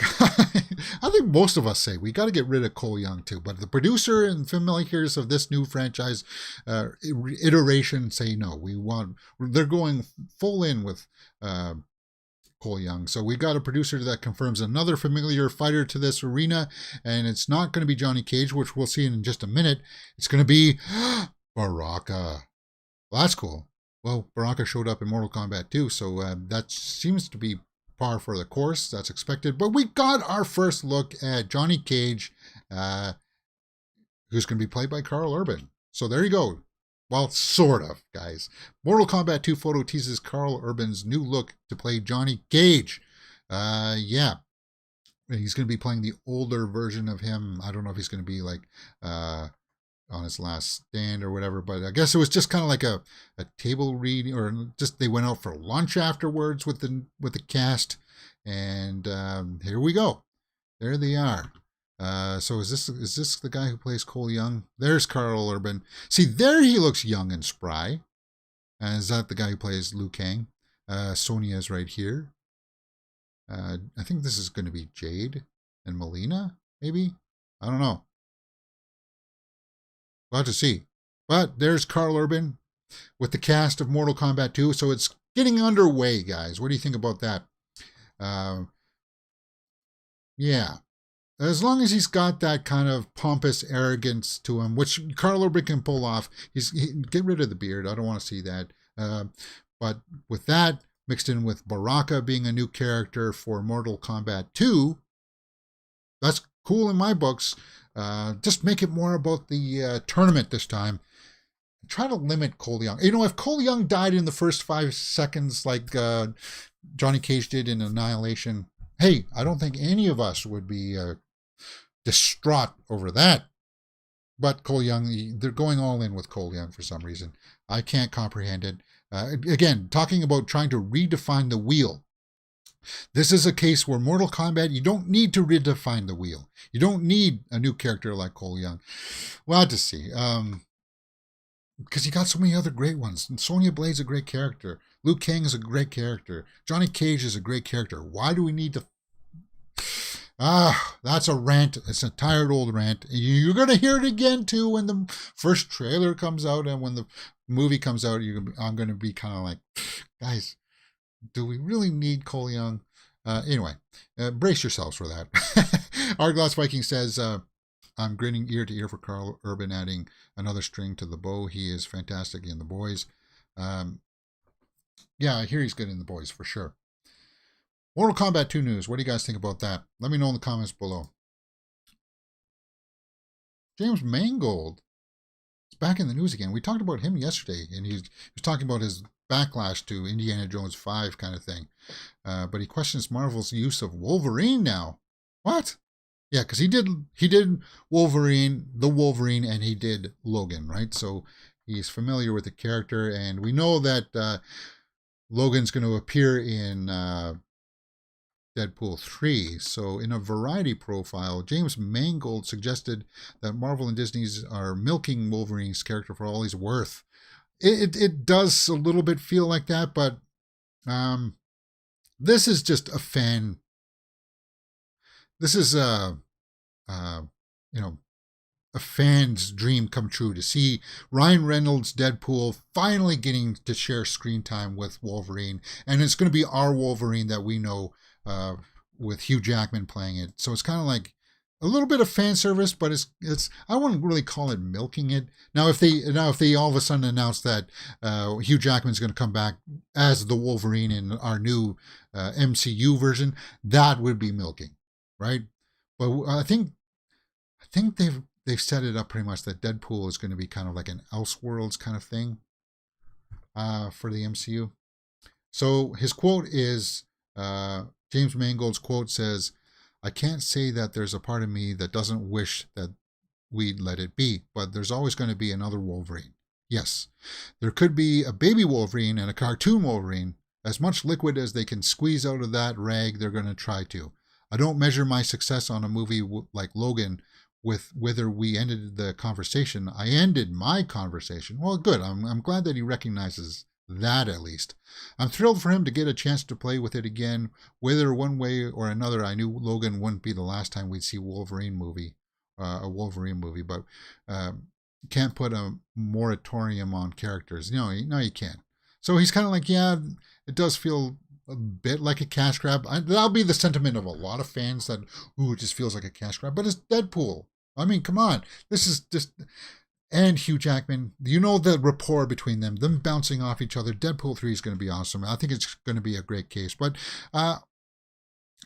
think most of us say we got to get rid of Cole Young too, but the producer and filmmakers of this new franchise iteration say no. They're going full in with Cole Young. So we got a producer that confirms another familiar fighter to this arena, and it's not going to be Johnny Cage, which we'll see in just a minute. It's going to be Baraka. Well, that's cool. Well, Baraka showed up in Mortal Kombat 2, so that seems to be par for the course. That's expected. But we got our first look at Johnny Cage, who's going to be played by Carl Urban. So there you go. Well, sort of, guys. Mortal Kombat 2 photo teases Carl Urban's new look to play Johnny Cage. Yeah. He's going to be playing the older version of him. I don't know if he's going to be like on his last stand or whatever, but I guess it was just kind of like a table read, or just they went out for lunch afterwards with the cast, and here we go. There they are. So is this the guy who plays Cole Young? There's Carl Urban. See, there he looks young and spry. Is that the guy who plays Liu Kang? Sonya's right here. I think this is going to be Jade and Melina, maybe? I don't know. We'll have to see. But there's Carl Urban with the cast of Mortal Kombat 2. So it's getting underway, guys. What do you think about that? Yeah. As long as he's got that kind of pompous arrogance to him, which Karl Urban can pull off, get rid of the beard. I don't want to see that. But with that, mixed in with Baraka being a new character for Mortal Kombat 2, that's cool in my books. Just make it more about the tournament this time. Try to limit Cole Young. You know, if Cole Young died in the first 5 seconds like Johnny Cage did in Annihilation, hey, I don't think any of us would be distraught over that. But Cole Young, they're going all in with Cole Young for some reason. I can't comprehend it. Again, talking about trying to redefine the wheel. This is a case where Mortal Kombat, you don't need to redefine the wheel. You don't need a new character like Cole Young. Well, to see. Because you got so many other great ones. And Sonya Blade's a great character. Liu Kang is a great character. Johnny Cage is a great character. Why do we need to... that's a rant. It's a tired old rant. You're going to hear it again, too, when the first trailer comes out and when the movie comes out. I'm going to be kind of like, guys, do we really need Cole Young? Anyway, brace yourselves for that. Hourglass Viking says, I'm grinning ear to ear for Karl Urban adding another string to the bow. He is fantastic in The Boys. Yeah, I hear he's good in The Boys for sure. Mortal Kombat 2 news. What do you guys think about that? Let me know in the comments below. James Mangold is back in the news again. We talked about him yesterday, and he was talking about his backlash to Indiana Jones 5 kind of thing. But he questions Marvel's use of Wolverine now. What? Yeah, because he did Wolverine, the Wolverine, and he did Logan, right? So he's familiar with the character, and we know that Logan's going to appear in Deadpool 3. So in a variety profile, James Mangold suggested that Marvel and Disney's are milking Wolverine's character for all he's worth. It does a little bit feel like that, but this is just a fan. This is a fan's dream come true to see Ryan Reynolds' Deadpool finally getting to share screen time with Wolverine, and it's going to be our Wolverine that we know, with Hugh Jackman playing it. So it's kind of like a little bit of fan service, but it's I wouldn't really call it milking it. Now if they all of a sudden announce that Hugh Jackman's going to come back as the Wolverine in our new MCU version, that would be milking, right? But I think they've set it up pretty much that Deadpool is going to be kind of like an Elseworlds kind of thing for the MCU. So his quote is, James Mangold's quote says, I can't say that there's a part of me that doesn't wish that we'd let it be, but there's always going to be another Wolverine. Yes, there could be a baby Wolverine and a cartoon Wolverine. As much liquid as they can squeeze out of that rag, they're going to try to. I don't measure my success on a movie like Logan with whether we ended the conversation. I ended my conversation. Well, good. I'm glad that he recognizes that at least. I'm thrilled for him to get a chance to play with it again. Whether one way or another, I knew Logan wouldn't be the last time we'd see a Wolverine movie, but can't put a moratorium on characters. No, you can't. So he's kind of like, yeah, it does feel a bit like a cash grab. That'll be the sentiment of a lot of fans that, it just feels like a cash grab. But it's Deadpool. I mean, come on. This is just... And Hugh Jackman, you know the rapport between them bouncing off each other. Deadpool 3 is going to be awesome. I think it's going to be a great case. But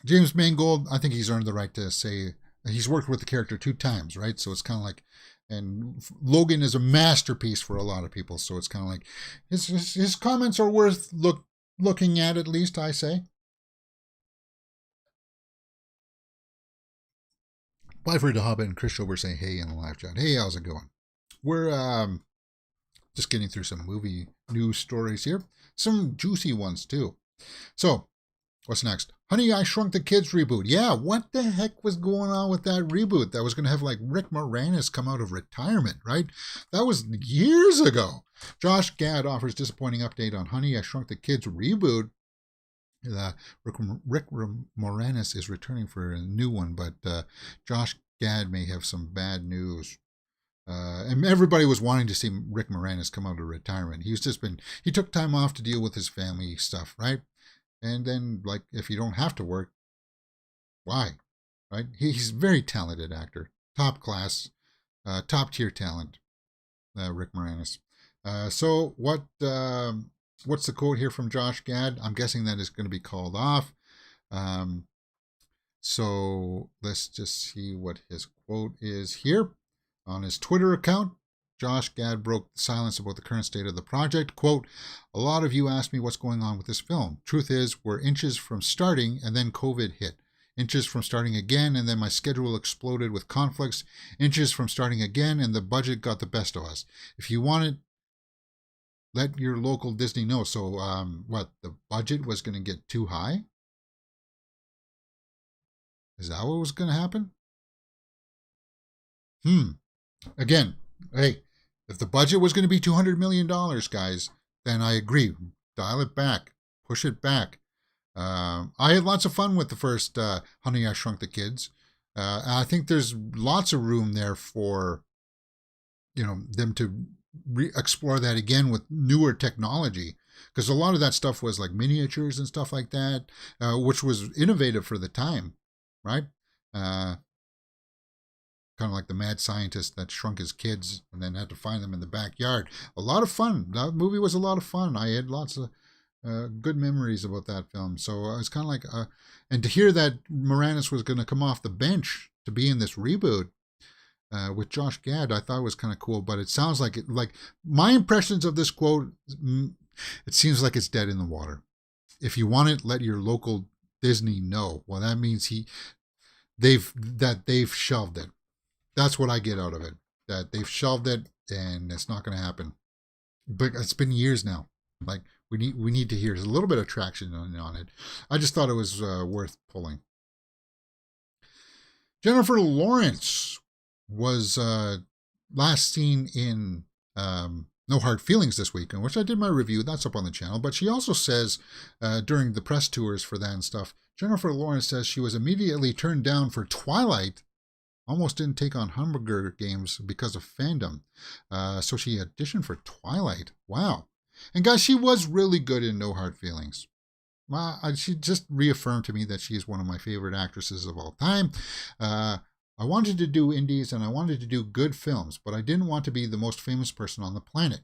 James Mangold, I think he's earned the right to say he's worked with the character 2 times, right? So it's kind of like, and Logan is a masterpiece for a lot of people. So it's kind of like his comments are worth looking at least, I say. Bye for the Hobbit and Chris Schober saying hey in the live chat. Hey, how's it going? We're just getting through some movie news stories here. Some juicy ones, too. So, what's next? Honey, I Shrunk the Kids reboot. Yeah, what the heck was going on with that reboot? That was going to have, like, Rick Moranis come out of retirement, right? That was years ago. Josh Gad offers disappointing update on Honey, I Shrunk the Kids reboot. Rick Moranis is returning for a new one, but Josh Gad may have some bad news. And everybody was wanting to see Rick Moranis come out of retirement. He took time off to deal with his family stuff, right? And then, like, if you don't have to work, why? right? He's a very talented actor, top class, top tier talent, Rick Moranis. So what's the quote here from Josh Gad? I'm guessing that is going to be called off. So let's just see what his quote is here. On his Twitter account, Josh Gad broke the silence about the current state of the project. Quote, a lot of you asked me what's going on with this film. Truth is, we're inches from starting and then COVID hit. Inches from starting again and then my schedule exploded with conflicts. Inches from starting again and the budget got the best of us. If you want it, let your local Disney know. So what, the budget was going to get too high? Is that what was going to happen? Again, hey, if the budget was going to be $200 million, guys, then I agree. Dial it back. Push it back. I had lots of fun with the first Honey, I Shrunk the Kids. I think there's lots of room there for, them to explore that again with newer technology. Because a lot of that stuff was like miniatures and stuff like that, which was innovative for the time, right? Kind of like the mad scientist that shrunk his kids and then had to find them in the backyard. A lot of fun. That movie was a lot of fun. I had lots of good memories about that film. So it's kind of like, and to hear that Moranis was going to come off the bench to be in this reboot with Josh Gad, I thought was kind of cool. But it sounds like my impressions of this quote, it seems like it's dead in the water. If you want it, let your local Disney know. Well, that means they've shelved it. That's what I get out of it. That they've shelved it and it's not going to happen. But it's been years now. Like we need to hear a little bit of traction on it. I just thought it was worth pulling. Jennifer Lawrence was last seen in No Hard Feelings this week, in which I did my review. That's up on the channel. But she also says during the press tours for that and stuff, Jennifer Lawrence says she was immediately turned down for Twilight. Almost didn't take on Hunger Games because of fandom. So she auditioned for Twilight. Wow. And guys, she was really good in No Hard Feelings. She just reaffirmed to me that she is one of my favorite actresses of all time. I wanted to do indies and I wanted to do good films, but I didn't want to be the most famous person on the planet.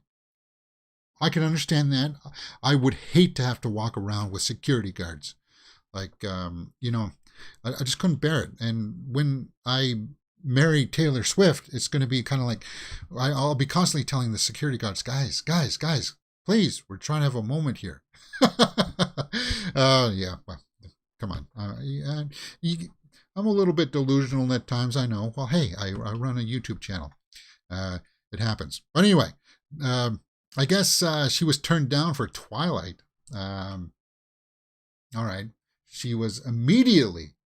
I can understand that. I would hate to have to walk around with security guards. Like, I just couldn't bear it. And when I marry Taylor Swift, it's going to be kind of like, I'll be constantly telling the security guards, guys, please, we're trying to have a moment here. Yeah, well, come on. I'm a little bit delusional at times, I know. Well, hey, I run a YouTube channel. It happens. But anyway, I guess she was turned down for Twilight. All right. She was immediately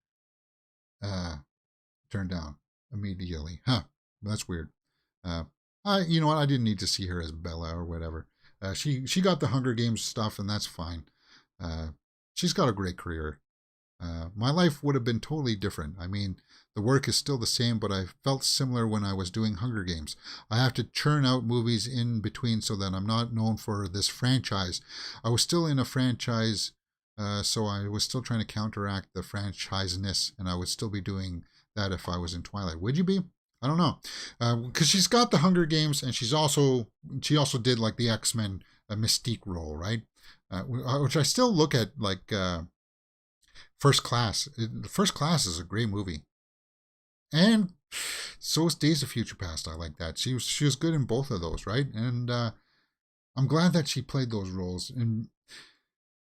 turned down. Immediately. Huh. That's weird. You know what? I didn't need to see her as Bella or whatever. She got the Hunger Games stuff, and that's fine. She's got a great career. My life would have been totally different. I mean, the work is still the same, but I felt similar when I was doing Hunger Games. I have to churn out movies in between so that I'm not known for this franchise. I was still in a franchise, so I was still trying to counteract the franchise-ness, and I would still be doing that if I was in Twilight. Would you be? I don't know. Because she's got the Hunger Games, and she also did like the X-Men Mystique role, right? Which I still look at like First Class. First Class is a great movie. And so is Days of Future Past. I like that. She was good in both of those, right? And I'm glad that she played those roles.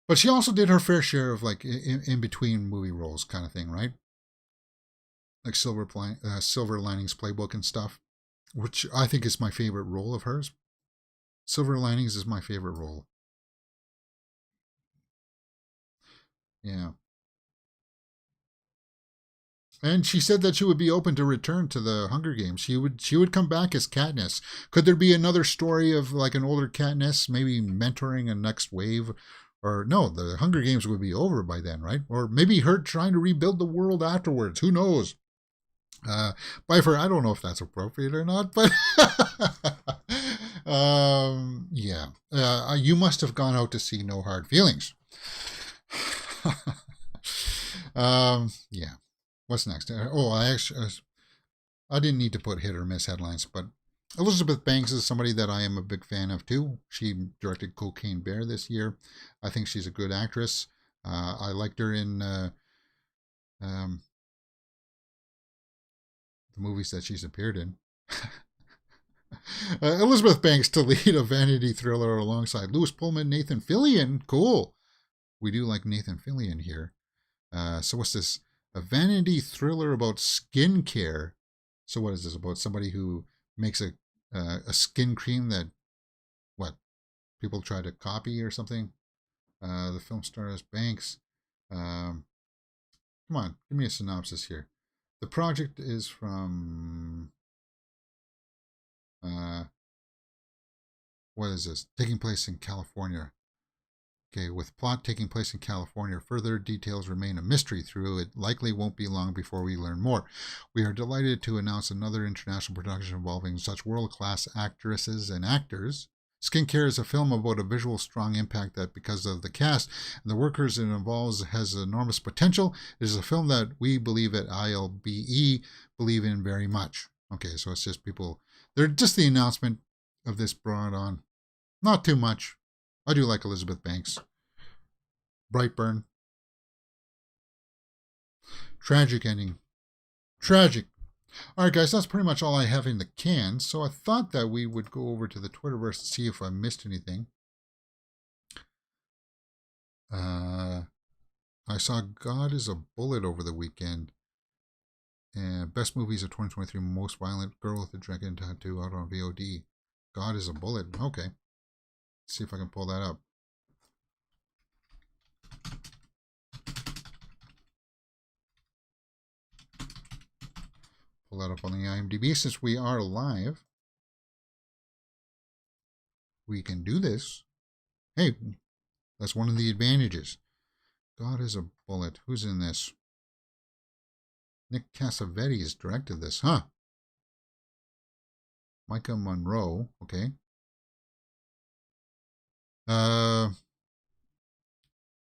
But she also did her fair share of like in between movie roles kind of thing, right? Like Silver Linings Playbook and stuff, which I think is my favorite role of hers. Silver Linings is my favorite role. Yeah. And she said that she would be open to return to the Hunger Games. She would come back as Katniss. Could there be another story of like an older Katniss, maybe mentoring a next wave? Or no, the Hunger Games would be over by then, right? Or maybe her trying to rebuild the world afterwards. Who knows? Bifer, I don't know if that's appropriate or not, but yeah. You must have gone out to see No Hard Feelings. Yeah. What's next? I didn't need to put hit or miss headlines, but Elizabeth Banks is somebody that I am a big fan of too. She directed Cocaine Bear this year. I think she's a good actress. I liked her in um, the movies that she's appeared in. Elizabeth Banks to lead a vanity thriller alongside Lewis Pullman, Nathan Fillion. Cool. We do like Nathan Fillion here. So what's this? A vanity thriller about skincare. So what is this about? Somebody who makes a skin cream that what people try to copy or something? The film stars Banks. Um, Come on, give me a synopsis here. The project is from what is this? Taking place in California. Okay, with plot taking place in California, further details remain a mystery through. It likely won't be long before we learn more. We are delighted to announce another international production involving such world-class actresses and actors. Skincare is a film about a visual strong impact that, because of the cast and the workers it involves, has enormous potential. It is a film that we believe at ILBE believe in very much. Okay, so it's just people. They're just the announcement of this brought on. Not too much. I do like Elizabeth Banks. Brightburn. Tragic ending. Tragic. All right, guys, that's pretty much all I have in the can. So I thought that we would go over to the Twitterverse and see if I missed anything. I saw God is a Bullet over the weekend. And best movies of 2023, most violent, Girl with the Dragon Tattoo out on VOD. God is a Bullet. Okay. Let's see if I can pull that up. Pull that up on the IMDb. Since we are live, we can do this. Hey, that's one of the advantages. God is a Bullet. Who's in this? Nick Cassavetes directed this, huh? Micah Monroe, okay.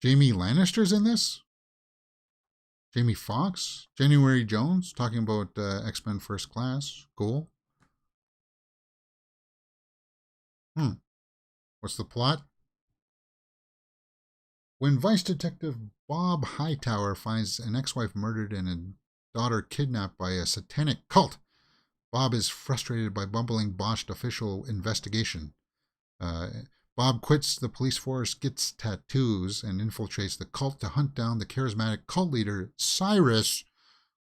Jamie Lannister's in this? Jamie Foxx? January Jones talking about X-Men First Class. Cool. What's the plot? When Vice Detective Bob Hightower finds an ex-wife murdered and a daughter kidnapped by a satanic cult, Bob is frustrated by bumbling botched official investigation. Bob quits the police force, gets tattoos, and infiltrates the cult to hunt down the charismatic cult leader, Cyrus,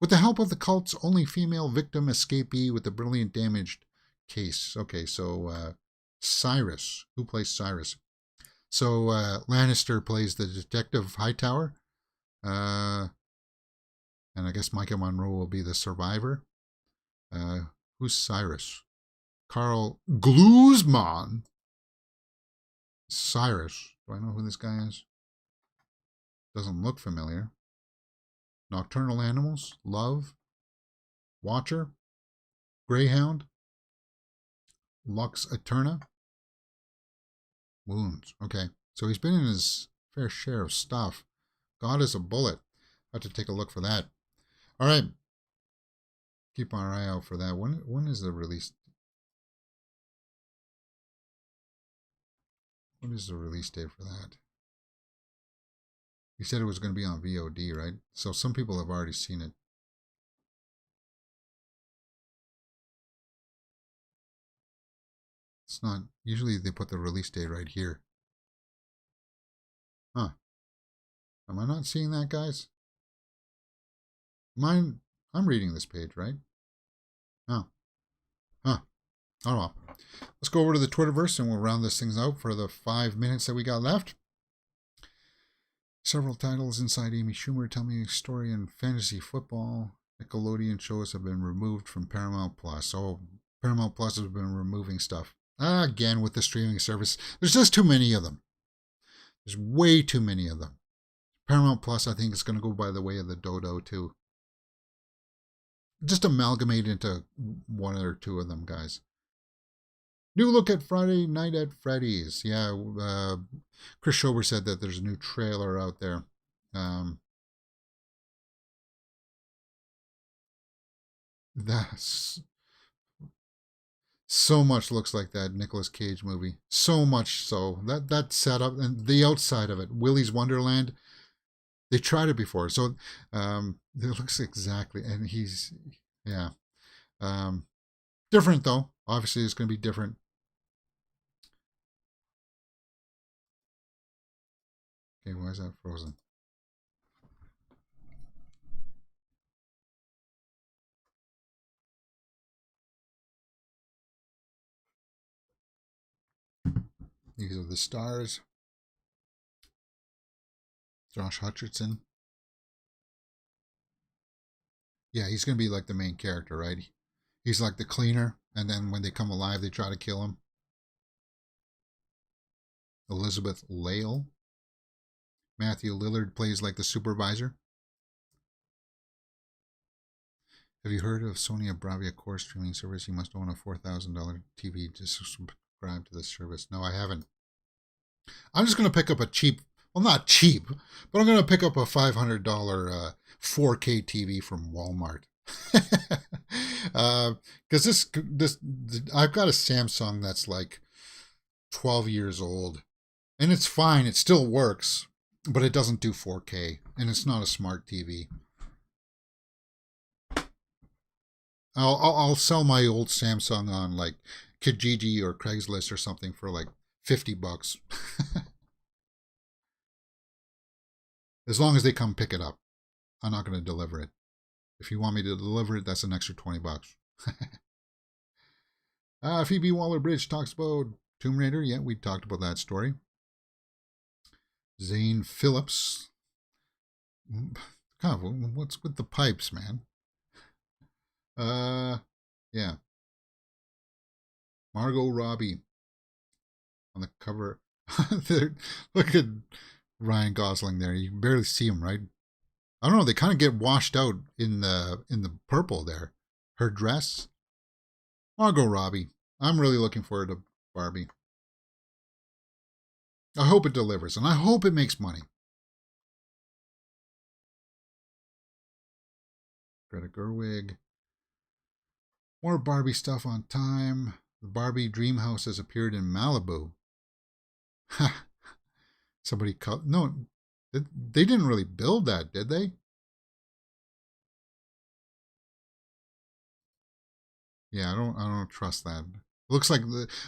with the help of the cult's only female victim escapee with the brilliant damaged case. Okay, so Cyrus. Who plays Cyrus? So Lannister plays the detective Hightower. And I guess Micah Monroe will be the survivor. Who's Cyrus? Carl Glusman. Cyrus. Do I know who this guy is? Doesn't look familiar. Nocturnal Animals. Love. Watcher. Greyhound. Lux Eterna. Wounds. Okay. So he's been in his fair share of stuff. God is a Bullet. I have to take a look for that. All right. Keep our eye out for that. When is the release? What is the release date for that? You said it was going to be on VOD, right? So some people have already seen it. It's not. Usually they put the release date right here. Huh. Am I not seeing that, guys? I'm reading this page, right? Oh. Huh. Oh well. Let's go over to the Twitterverse and we'll round this things out for the 5 minutes that we got left. Several titles inside Amy Schumer tell me a story in fantasy football. Nickelodeon shows have been removed from Paramount Plus. So Paramount Plus has been removing stuff. Again, with the streaming service, there's just too many of them. There's way too many of them. Paramount Plus, I think, is going to go by the way of the dodo, too. Just amalgamate into one or two of them, guys. New look at Friday Night at Freddy's. Yeah, Chris Schober said that there's a new trailer out there. That's so much looks like that Nicolas Cage movie. So much so that setup and the outside of it, Willy's Wonderland. They tried it before, so it looks exactly. And he's yeah, um, different though. Obviously, it's going to be different. Okay, why is that frozen? These are the stars. Josh Hutcherson. Yeah, he's going to be like the main character, right? He's like the cleaner, and then when they come alive, they try to kill him. Elizabeth Lale. Matthew Lillard plays like the supervisor. Have you heard of Sonia Bravia core streaming service? You must own a $4,000 TV to subscribe to this service. No, I haven't. I'm just going to pick up a cheap, well, not cheap, but I'm going to pick up a $500 4K TV from Walmart. Because I've got a Samsung that's like 12 years old, and it's fine. It still works, but it doesn't do 4K, and it's not a smart TV. I'll sell my old Samsung on like Kijiji or Craigslist or something for like $50. As long as they come pick it up. I'm not going to deliver it. If you want me to deliver it, that's an extra $20. Phoebe Waller-Bridge talks about Tomb Raider. Yeah, we talked about that story. Zane Phillips. God, what's with the pipes, man? Yeah. Margot Robbie on the cover. Look at Ryan Gosling there. You can barely see him, right? I don't know. They kind of get washed out in the purple there. Her dress. Margot Robbie. I'm really looking forward to Barbie. I hope it delivers, and I hope it makes money. Greta Gerwig. More Barbie stuff on time. The Barbie dream house has appeared in Malibu. Somebody cut. No, they didn't really build that, did they? Yeah, I don't trust that. It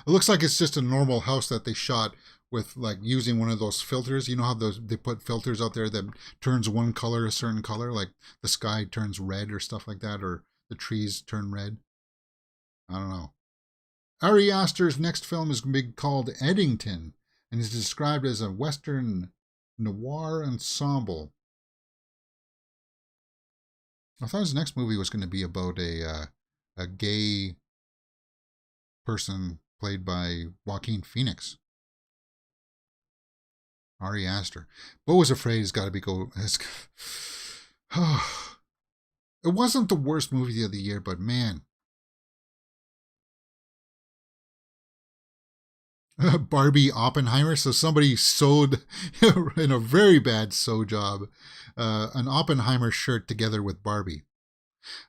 looks like it's just a normal house that they shot with like using one of those filters. You know how they put filters out there that turns one color a certain color, like the sky turns red or stuff like that, or the trees turn red. I don't know. Ari Aster's next film is going to be called Eddington and is described as a Western noir ensemble. I thought his next movie was going to be about a gay person played by Joaquin Phoenix. Ari Aster. Bo was afraid it's got to be go. It wasn't the worst movie of the year, but man, Barbie Oppenheimer. So somebody sewed in a very bad sew job an Oppenheimer shirt together with Barbie.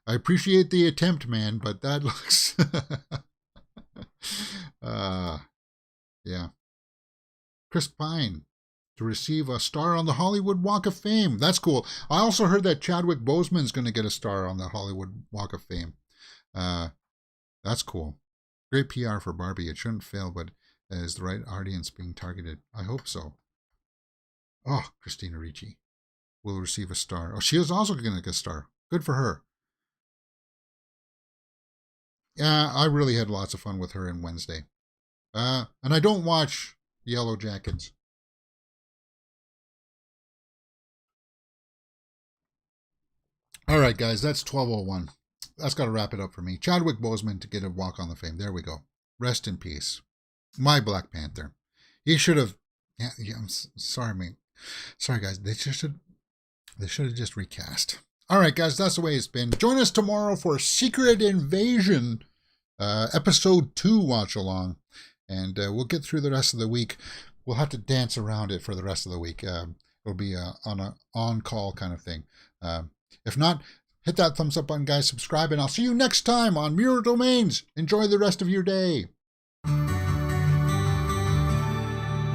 I appreciate the attempt, man, but that looks. Yeah. Chris Pine to receive a star on the Hollywood Walk of Fame. That's cool. I also heard that Chadwick Boseman's going to get a star on the Hollywood Walk of Fame. That's cool. Great PR for Barbie. It shouldn't fail, but is the right audience being targeted? I hope so. Oh, Christina Ricci will receive a star. Oh, she is also going to get a star. Good for her. Yeah, I really had lots of fun with her in Wednesday. And I don't watch Yellow Jackets. All right, guys, that's 12:01. That's got to wrap it up for me. Chadwick Boseman to get a walk on the fame. There we go. Rest in peace. My Black Panther. He should have. Yeah, I'm sorry, mate. Sorry, guys. They should have just recast. All right, guys, that's the way it's been. Join us tomorrow for Secret Invasion, episode 2 watch along, and we'll get through the rest of the week. We'll have to dance around it for the rest of the week. It'll be on call kind of thing. If not, Hit that thumbs up button, guys. Subscribe, and I'll see you next time on Mirror Domains. Enjoy the rest of your day.